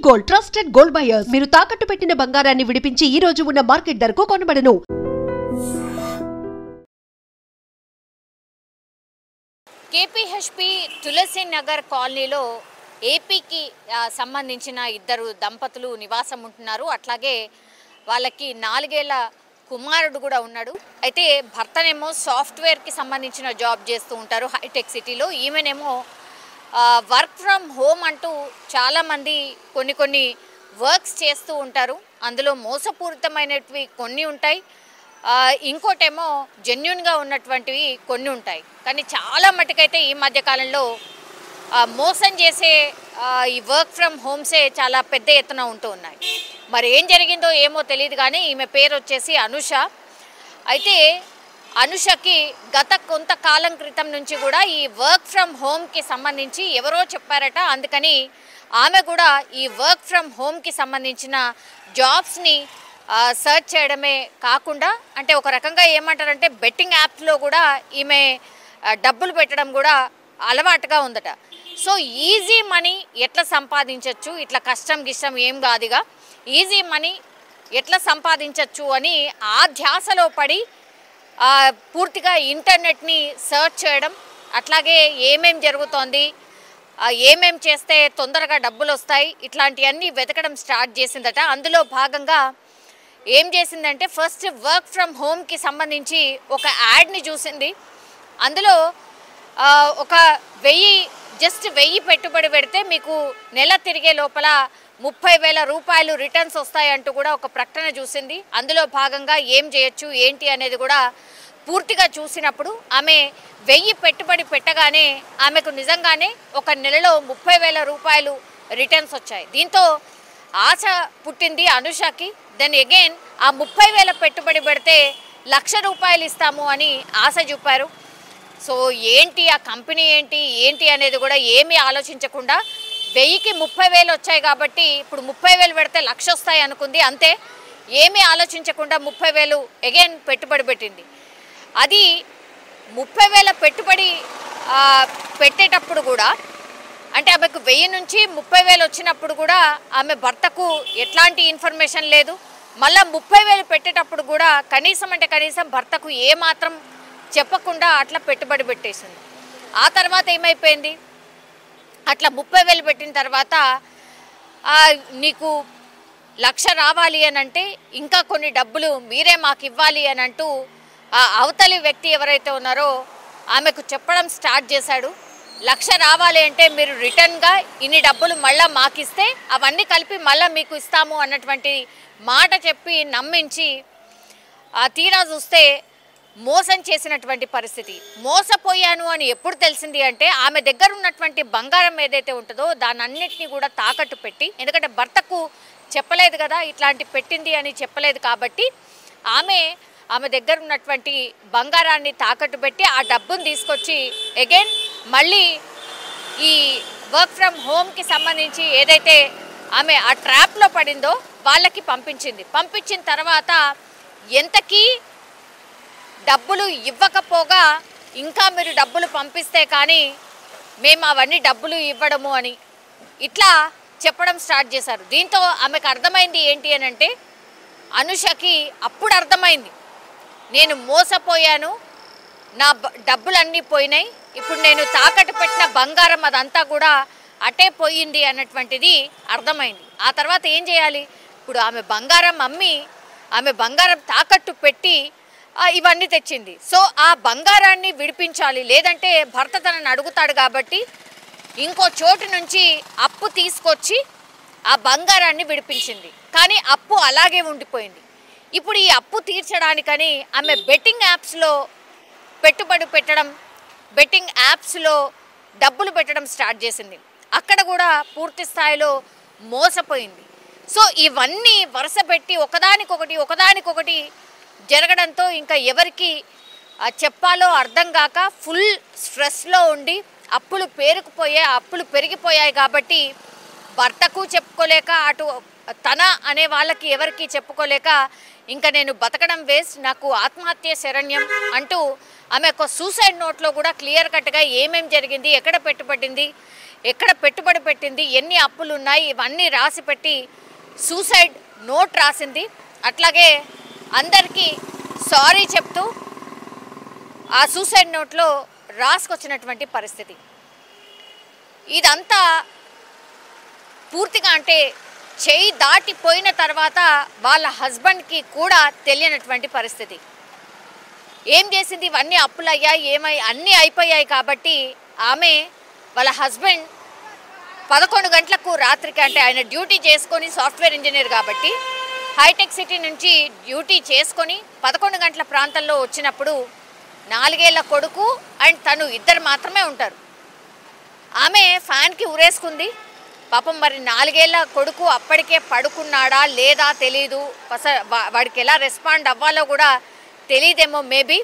Gold trusted gold buyers మీరు తాకట్టు పెట్టిన బంగారాన్ని విడిపించి ఈ రోజు ఉన్న మార్కెట్ ధరకు కొనబడను. కేపీహెచ్పీ తులసి నగర్ కాలనీలో ఏపీకి సంబంధించిన ఇద్దరు దంపతులు నివాసం ఉంటున్నారు. అట్లాగే వాళ్ళకి 4 ఏళ్ల కుమారుడు కూడా ఉన్నాడు. అయితే భర్తనేమో సాఫ్ట్వేర్కి సంబంధించిన జాబ్ చేస్తూ ఉంటారు హైటెక్ సిటీలో. ఈమెనేమో వర్క్ ఫ్రమ్ హోమ్ అంటూ చాలామంది కొన్ని వర్క్స్ చేస్తూ ఉంటారు. అందులో మోసపూరితమైనవి కొన్ని ఉంటాయి, ఇంకోటేమో జెన్యూన్గా ఉన్నటువంటివి కొన్ని ఉంటాయి. కానీ చాలా మటుకైతే ఈ మధ్యకాలంలో మోసం చేసే ఈ వర్క్ ఫ్రమ్ హోమ్సే చాలా పెద్ద ఎత్తున ఉంటూ ఉన్నాయి. మరి ఏం జరిగిందో ఏమో తెలియదు, కానీ ఈమె పేరు వచ్చేసి అనుష. అయితే అనుషకి గత కొంతకాలం క్రితం నుంచి కూడా ఈ వర్క్ ఫ్రమ్ హోమ్కి సంబంధించి ఎవరో చెప్పారట. అందుకని ఆమె కూడా ఈ వర్క్ ఫ్రమ్ హోమ్కి సంబంధించిన జాబ్స్ని సర్చ్ చేయడమే కాకుండా, అంటే ఒక రకంగా ఏమంటారంటే బెట్టింగ్ యాప్స్లో కూడా ఈమె డబ్బులు పెట్టడం కూడా అలవాటుగా ఉందట. సో ఈజీ మనీ ఎట్లా సంపాదించవచ్చు, ఇట్లా కష్టం గిష్టం ఏం కాదుగా, ఈజీ మనీ ఎట్లా సంపాదించవచ్చు అని ఆ ధ్యాసలో పడి పూర్తిగా ఇంటర్నెట్ని సర్చ్ చేయడం, అట్లాగే ఏమేం జరుగుతోంది, ఏమేం చేస్తే తొందరగా డబ్బులు వస్తాయి, ఇట్లాంటివన్నీ వెతకడం స్టార్ట్ చేసిందట. అందులో భాగంగా ఏం చేసిందంటే ఫస్ట్ వర్క్ ఫ్రమ్ హోమ్కి సంబంధించి ఒక యాడ్ని చూసింది. అందులో ఒక 1000 పెట్టుబడి పెడితే మీకు నెల తిరిగే లోపల 30,000 రూపాయలు రిటర్న్స్ వస్తాయంటూ కూడా ఒక ప్రకటన చూసింది. అందులో భాగంగా ఏం చేయొచ్చు ఏంటి అనేది కూడా పూర్తిగా చూసినప్పుడు ఆమె 1000 పెట్టుబడి పెట్టగానే ఆమెకు నిజంగానే ఒక నెలలో 30,000 రూపాయలు రిటర్న్స్ వచ్చాయి. దీంతో ఆశ పుట్టింది అనుషకి. దెన్ అగైన్ ఆ 30,000 పెట్టుబడి పెడితే 1,00,000 రూపాయలు ఇస్తాము అని ఆశ చూపారు. సో ఏంటి ఆ కంపెనీ ఏంటి అనేది కూడా ఏమీ ఆలోచించకుండా 1000కి 30,000 వచ్చాయి కాబట్టి ఇప్పుడు 30,000 పెడితే 1,00,000 వస్తాయి అనుకుంది. అంతే, ఏమీ ఆలోచించకుండా 30,000 అగైన్ పెట్టుబడి పెట్టింది. అది 30,000 పెట్టుబడి పెట్టేటప్పుడు కూడా, అంటే ఆమెకు 1000 నుంచి 30,000 వచ్చినప్పుడు కూడా ఆమె భర్తకు ఎట్లాంటి ఇన్ఫర్మేషన్ లేదు. మళ్ళీ 30,000 పెట్టేటప్పుడు కూడా కనీసం భర్తకు ఏమాత్రం చెప్పకుండా అట్లా పెట్టుబడి పెట్టేసింది. ఆ తర్వాత ఏమైపోయింది, అట్లా 30,000 పెట్టిన తర్వాత నీకు 1,00,000 రావాలి అని అంటే ఇంకా కొన్ని డబ్బులు మీరే మాకు ఇవ్వాలి అని అంటూ ఆ అవతలి వ్యక్తి ఎవరైతే ఉన్నారో ఆమెకు చెప్పడం స్టార్ట్ చేశాడు. 1,00,000 రావాలి అంటే మీరు రిటర్న్గా ఇన్ని డబ్బులు మళ్ళీ మాకు ఇస్తే అవన్నీ కలిపి మళ్ళీ మీకు ఇస్తాము అన్నటువంటి మాట చెప్పి నమ్మించి తీరా చూస్తే మోసం చేసినటువంటి పరిస్థితి. మోసపోయాను అని ఎప్పుడు తెలిసింది అంటే ఆమె దగ్గర ఉన్నటువంటి బంగారం ఏదైతే ఉంటుందో దాని అన్నిటినీ కూడా తాకట్టు పెట్టి, ఎందుకంటే భర్తకు చెప్పలేదు కదా ఇట్లాంటి పెట్టింది అని చెప్పలేదు కాబట్టి ఆమె దగ్గర ఉన్నటువంటి బంగారాన్ని తాకట్టు పెట్టి ఆ డబ్బును తీసుకొచ్చి అగైన్ మళ్ళీ ఈ వర్క్ ఫ్రమ్ హోమ్కి సంబంధించి ఏదైతే ఆమె ఆ ట్రాప్లో పడిందో వాళ్ళకి పంపించిన తర్వాత ఎంతకీ డబ్బులు ఇవ్వకపోగా ఇంకా మీరు డబ్బులు పంపిస్తే కానీ మేము అవన్నీ డబ్బులు ఇవ్వడము అని ఇట్లా చెప్పడం స్టార్ట్ చేశారు. దీంతో ఆమెకు అర్థమైంది ఏంటి అని అంటే, అనుషకి అప్పుడు అర్థమైంది నేను మోసపోయాను, నా డబ్బులన్నీ పోయినాయి, ఇప్పుడు నేను తాకట్టు పెట్టిన బంగారం అదంతా కూడా అటే పోయింది అన్నటువంటిది అర్థమైంది. ఆ తర్వాత ఏం చేయాలి, ఇప్పుడు ఆమె బంగారం అమ్మి ఆమె బంగారం తాకట్టు పెట్టి ఇవన్నీ తెచ్చింది. సో ఆ బంగారాన్ని విడిపించాలి, లేదంటే భర్త తనని అడుగుతాడు కాబట్టి ఇంకో చోటు నుంచి అప్పు తీసుకొచ్చి ఆ బంగారాన్ని విడిపించింది. కానీ అప్పు అలాగే ఉండిపోయింది. ఇప్పుడు ఈ అప్పు తీర్చడానికని ఆమె బెట్టింగ్ యాప్స్లో పెట్టుబడి పెట్టడం, బెట్టింగ్ యాప్స్లో డబ్బులు పెట్టడం స్టార్ట్ చేసింది. అక్కడ కూడా పూర్తి స్థాయిలో మోసపోయింది. సో ఇవన్నీ వరుస పెట్టి ఒకదానికొకటి జరగడంతో ఇంకా ఎవరికి చెప్పాలో అర్థం కాక ఫుల్ స్ట్రెస్లో ఉండి అప్పులు పెరిగిపోయాయి కాబట్టి భర్తకు చెప్పుకోలేక, అటు తన అనే వాళ్ళకి ఎవరికి చెప్పుకోలేక ఇంకా నేను బతకడం వేస్ట్, నాకు ఆత్మహత్య శరణ్యం అంటూ ఆమె ఒక సూసైడ్ నోట్లో కూడా క్లియర్ కట్గా ఏమేం జరిగింది, ఎక్కడ పెట్టుబడింది, ఎక్కడ పెట్టుబడి పెట్టింది, ఎన్ని అప్పులు ఉన్నాయి, ఇవన్నీ రాసి పెట్టి సూసైడ్ నోట్ రాసింది. అట్లాగే అందరికీ సారీ చెప్తూ ఆ సూసైడ్ నోట్లో రాసుకొచ్చినటువంటి పరిస్థితి. ఇదంతా పూర్తిగా అంటే చేయి దాటిపోయిన తర్వాత వాళ్ళ హస్బెండ్కి కూడా తెలియనటువంటి పరిస్థితి. ఏం చేసింది, ఇవన్నీ అప్పులయ్యాయి, అన్నీ అయిపోయాయి కాబట్టి ఆమె వాళ్ళ హస్బెండ్ 11 గంటలకు రాత్రికి, అంటే ఆయన డ్యూటీ చేసుకొని సాఫ్ట్వేర్ ఇంజనీర్ కాబట్టి హైటెక్ సిటీ నుంచి డ్యూటీ చేసుకొని 11 గంటల ప్రాంతంలో వచ్చినప్పుడు 4 ఏళ్ల కొడుకు అండ్ తను ఇద్దరు మాత్రమే ఉంటారు. ఆమె ఫ్యాన్కి ఉరేసుకుంది. పాపం మరి 4 ఏళ్ల కొడుకు అప్పటికే పడుకున్నాడా లేదా తెలీదు, వాడికి ఎలా రెస్పాండ్ అవ్వాలో కూడా తెలియదేమో. మేబీ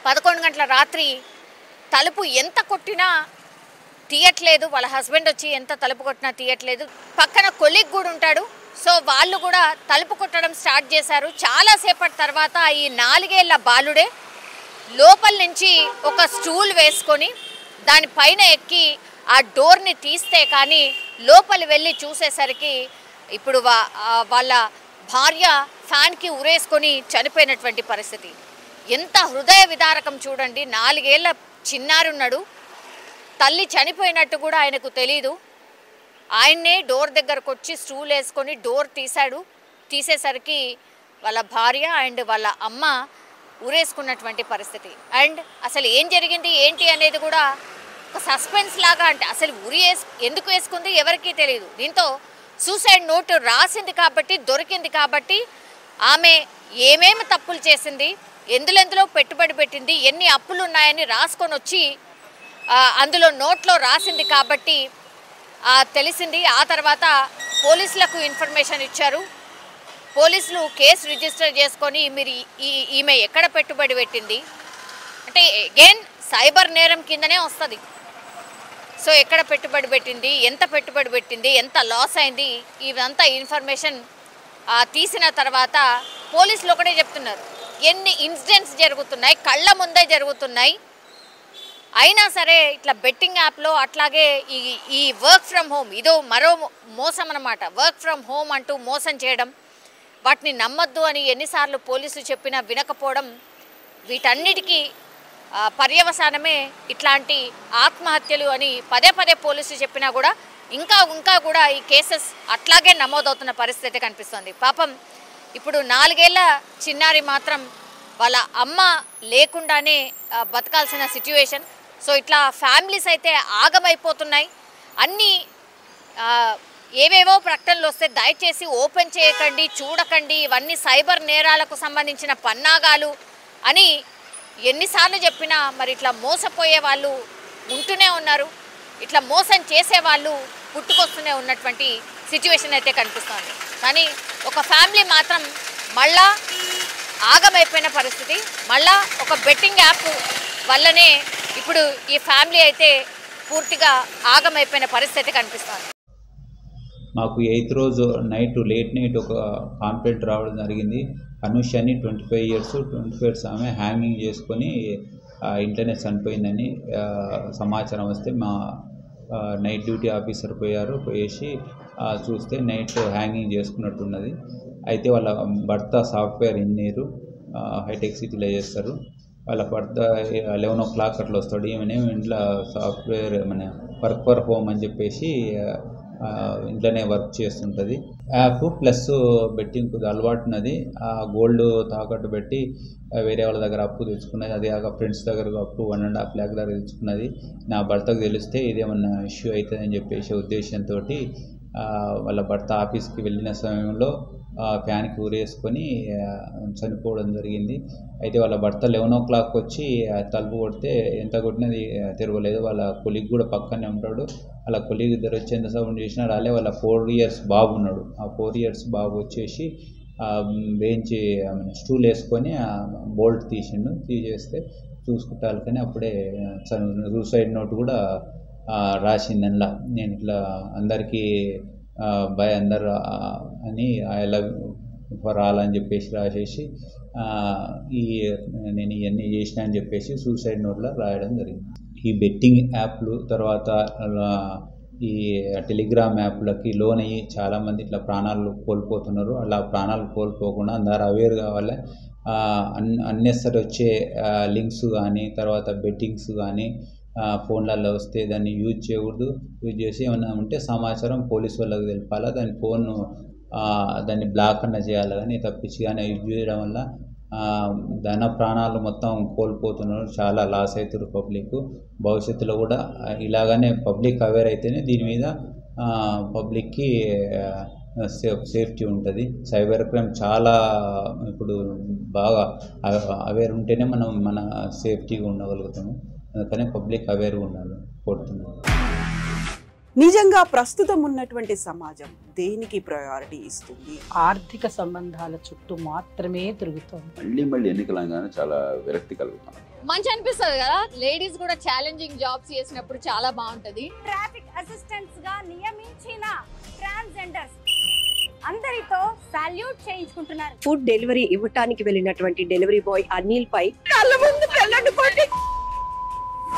11 గంటల రాత్రి తలుపు ఎంత కొట్టినా తీయట్లేదు, వాళ్ళ హస్బెండ్ వచ్చి ఎంత తలుపు కొట్టినా తీయట్లేదు. పక్కన కొలీగ్ కూడా ఉంటాడు, సో వాళ్ళు కూడా తలుపు కొట్టడం స్టార్ట్ చేశారు. చాలాసేపటి తర్వాత ఈ 4 ఏళ్ల బాలుడే లోపల నుంచి ఒక స్టూల్ వేసుకొని దానిపైన ఎక్కి ఆ డోర్ని తీస్తే కానీ లోపలి వెళ్ళి చూసేసరికి ఇప్పుడు వాళ్ళ భార్య ఫ్యాన్కి ఉరేసుకొని చనిపోయినటువంటి పరిస్థితి. ఎంత హృదయ విదారకం చూడండి. 4 ఏళ్ల చిన్నారున్నాడు, తల్లి చనిపోయినట్టు కూడా ఆయనకు తెలీదు. ఆయన్నే డోర్ దగ్గరకు వచ్చి స్టూల్ వేసుకొని డోర్ తీసేసరికి వాళ్ళ భార్య అండ్ వాళ్ళ అమ్మ ఉరేసుకున్నటువంటి పరిస్థితి. అండ్ అసలు ఏం జరిగింది ఏంటి అనేది కూడా ఒక సస్పెన్స్ లాగా, అంటే అసలు ఎందుకు వేసుకుంది ఎవరికీ తెలియదు. దీంతో సూసైడ్ నోట్ రాసింది కాబట్టి, దొరికింది కాబట్టి, ఆమె ఏమేమి తప్పులు చేసింది, ఎందులో పెట్టుబడి పెట్టింది, ఎన్ని అప్పులు ఉన్నాయని రాసుకొని వచ్చి అందులో నోట్లో రాసింది కాబట్టి తెలిసింది. ఆ తర్వాత పోలీసులకు ఇన్ఫర్మేషన్ ఇచ్చారు. పోలీసులు కేసు రిజిస్టర్ చేసుకొని మీరు ఈమె ఎక్కడ పెట్టుబడి పెట్టింది అంటే అగైన్ సైబర్ నేరం కిందనే వస్తుంది. సో ఎక్కడ పెట్టుబడి పెట్టింది, ఎంత పెట్టుబడి పెట్టింది, ఎంత లాస్ అయింది, ఇదంతా ఇన్ఫర్మేషన్ తీసిన తర్వాత పోలీసులు ఒకటే చెప్తున్నారు, ఎన్ని ఇన్సిడెంట్స్ జరుగుతున్నాయి, కళ్ళ ముందే జరుగుతున్నాయి, అయినా సరే ఇట్లా బెట్టింగ్ యాప్లో అట్లాగే ఈ వర్క్ ఫ్రమ్ హోమ్ ఇదో మరో మోసం అన్నమాట. వర్క్ ఫ్రమ్ హోమ్ అంటూ మోసం చేయడం, వాటిని నమ్మొద్దు అని ఎన్నిసార్లు పోలీసులు చెప్పినా వినకపోవడం, వీటన్నిటికీ పర్యవసానమే ఇట్లాంటి ఆత్మహత్యలు అని పదే పదే పోలీసులు చెప్పినా కూడా ఇంకా కూడా ఈ కేసెస్ అట్లాగే నమోదవుతున్న పరిస్థితి కనిపిస్తుంది. పాపం ఇప్పుడు 4 ఏళ్ల చిన్నారి మాత్రం వాళ్ళ అమ్మ లేకుండానే బతకాల్సిన సిచ్యువేషన్. సో ఇట్లా ఫ్యామిలీస్ అయితే ఆగమైపోతున్నాయి. అన్నీ ఏవేవో ప్రకటనలు వస్తే దయచేసి ఓపెన్ చేయకండి, చూడకండి, ఇవన్నీ సైబర్ నేరాలకు సంబంధించిన పన్నాగాలు అని ఎన్నిసార్లు చెప్పినా మరి ఇట్లా మోసపోయే వాళ్ళు ఉంటూనే ఉన్నారు, ఇట్లా మోసం చేసే వాళ్ళు పుట్టుకొస్తూనే ఉన్నటువంటి సిచ్యువేషన్ అయితే కనిపిస్తుంది. కానీ ఒక ఫ్యామిలీ మాత్రం మళ్ళా ఆగమైపోయిన పరిస్థితి. మళ్ళా ఒక బెట్టింగ్ యాప్ వల్లనే ఇప్పుడు ఈ ఫ్యామిలీ అయితే పూర్తిగా ఆగమైపోయిన పరిస్థితి కనిపిస్తుంది. మాకు 8th రోజు లేట్ నైట్ ఒక కాంప్లైంట్ రావడం జరిగింది. అనుషని 25 years 25 years ఆమె హ్యాంగింగ్ చేసుకొని ఇంట్లోనే చనిపోయిందని సమాచారం వస్తే మా నైట్ డ్యూటీ ఆఫీసర్ పోయేసి చూస్తే నైట్ హ్యాంగింగ్ చేసుకున్నట్టున్నది. అయితే వాళ్ళ భర్త సాఫ్ట్వేర్ ఇంజనీరు హైటెక్ సిటీలో చేస్తారు. వాళ్ళ భర్త 11 o'clock అట్లా వస్తాడు. ఈమెనేమో ఇంట్లో సాఫ్ట్వేర్ వర్క్ ఫర్ హోమ్ అని చెప్పేసి ఇంట్లోనే వర్క్ చేస్తుంటుంది. యాప్ ప్లస్ బెట్టింగ్ కొద్దిగా అలవాటు ఉన్నది. ఆ గోల్డ్ తాకట్టు పెట్టి వేరే వాళ్ళ దగ్గర అప్పు తెచ్చుకున్నది. అదే కాక ఫ్రెండ్స్ దగ్గర అప్పు 1.5 lakh దగ్గర తెచ్చుకున్నది. నా భర్తకు తెలిస్తే ఇదేమన్నా ఇష్యూ అవుతుందని చెప్పేసి ఉద్దేశంతో వాళ్ళ భర్త ఆఫీస్కి వెళ్ళిన సమయంలో ఫ్యాన్కి ఊరేసుకొని చనిపోవడం జరిగింది. అయితే వాళ్ళ భర్త 11 o'clock వచ్చి తలుపు కొడితే ఎంత కొట్టినది తిరగలేదు. వాళ్ళ కొలీగ్ కూడా పక్కనే ఉంటాడు. వాళ్ళ కొలీగ్ ఇద్దరు వచ్చి ఎంత సౌండ్ చేసినా రాలే. వాళ్ళ 4 years బాబు ఉన్నాడు. ఆ 4 years బాబు వచ్చేసి బెంచ్ స్టూల్ వేసుకొని బోల్ట్ తీసేస్తే చూసుకుంటారు. కానీ అప్పుడే సూసైడ్ నోట్ కూడా రాసింది. అందులో నేను ఇట్లా అందరికీ బై అందరు అని ఐ లవ్ ఫర్ ఆల్ అని చెప్పేసి రాసేసి నేను ఇవన్నీ చేసిన అని చెప్పేసి సూసైడ్ నోట్లో రాయడం జరిగింది. ఈ బెట్టింగ్ యాప్లు తర్వాత ఈ టెలిగ్రామ్ యాప్లకి లోన్ అయ్యి చాలామంది ఇట్లా ప్రాణాలు కోల్పోతున్నారు. అలా ప్రాణాలు కోల్పోకుండా అందరూ అవేర్ కావాలి. అన్నెసరీ వచ్చే లింక్స్ కానీ తర్వాత బెట్టింగ్స్ కానీ ఫోన్లలో వస్తే దాన్ని యూజ్ చేయకూడదు. యూజ్ చేసి ఏమైనా ఉంటే సమాచారం పోలీసు వాళ్ళకి తెలపాలా. దాన్ని బ్లాక్ అన్న చేయాలి. కానీ తప్పించి కానీ యూజ్ చేయడం వల్ల ప్రాణాలు మొత్తం కోల్పోతున్నారు. చాలా లాస్ అవుతారు పబ్లిక్. భవిష్యత్తులో కూడా ఇలాగనే పబ్లిక్ అవేర్ అయితేనే దీని మీద పబ్లిక్కి సేఫ్టీ ఉంటుంది. సైబర్ క్రైమ్ చాలా ఇప్పుడు బాగా అవేర్ ఉంటేనే మనం మన సేఫ్టీగా ఉండగలుగుతాము. అందుకనే పబ్లిక్ అవేర్గా ఉండాలి కోరుతున్నాను. నిజంగా ప్రస్తుతం ఉన్నటువంటి సమాజం దేనికి ప్రయారిటీ ఇస్తుంది? ఆర్థిక సంబంధాల చుట్టూ మాత్రమే తిరుగుతుంది. మళ్ళీ ఎన్నికలంగానే చాలా విరక్తి కలుగుతాం. మంచి అనిపిస్తుంది కదా, లేడీస్ కూడా ఛాలెంజింగ్ జాబ్స్ చేసినప్పుడు చాలా బాగుంటది. ట్రాఫిక్ అసిస్టెంట్స్ గా నియమించిన ట్రాన్స్జెండర్స్ అందరితో సాల్యూట్ చేయించుకుంటున్నారు. ఫుడ్ డెలివరీ ఇవ్వటానికి వెళ్ళినటువంటి డెలివరీ బాయ్ అనిల్ పై కళ్ళ ముందు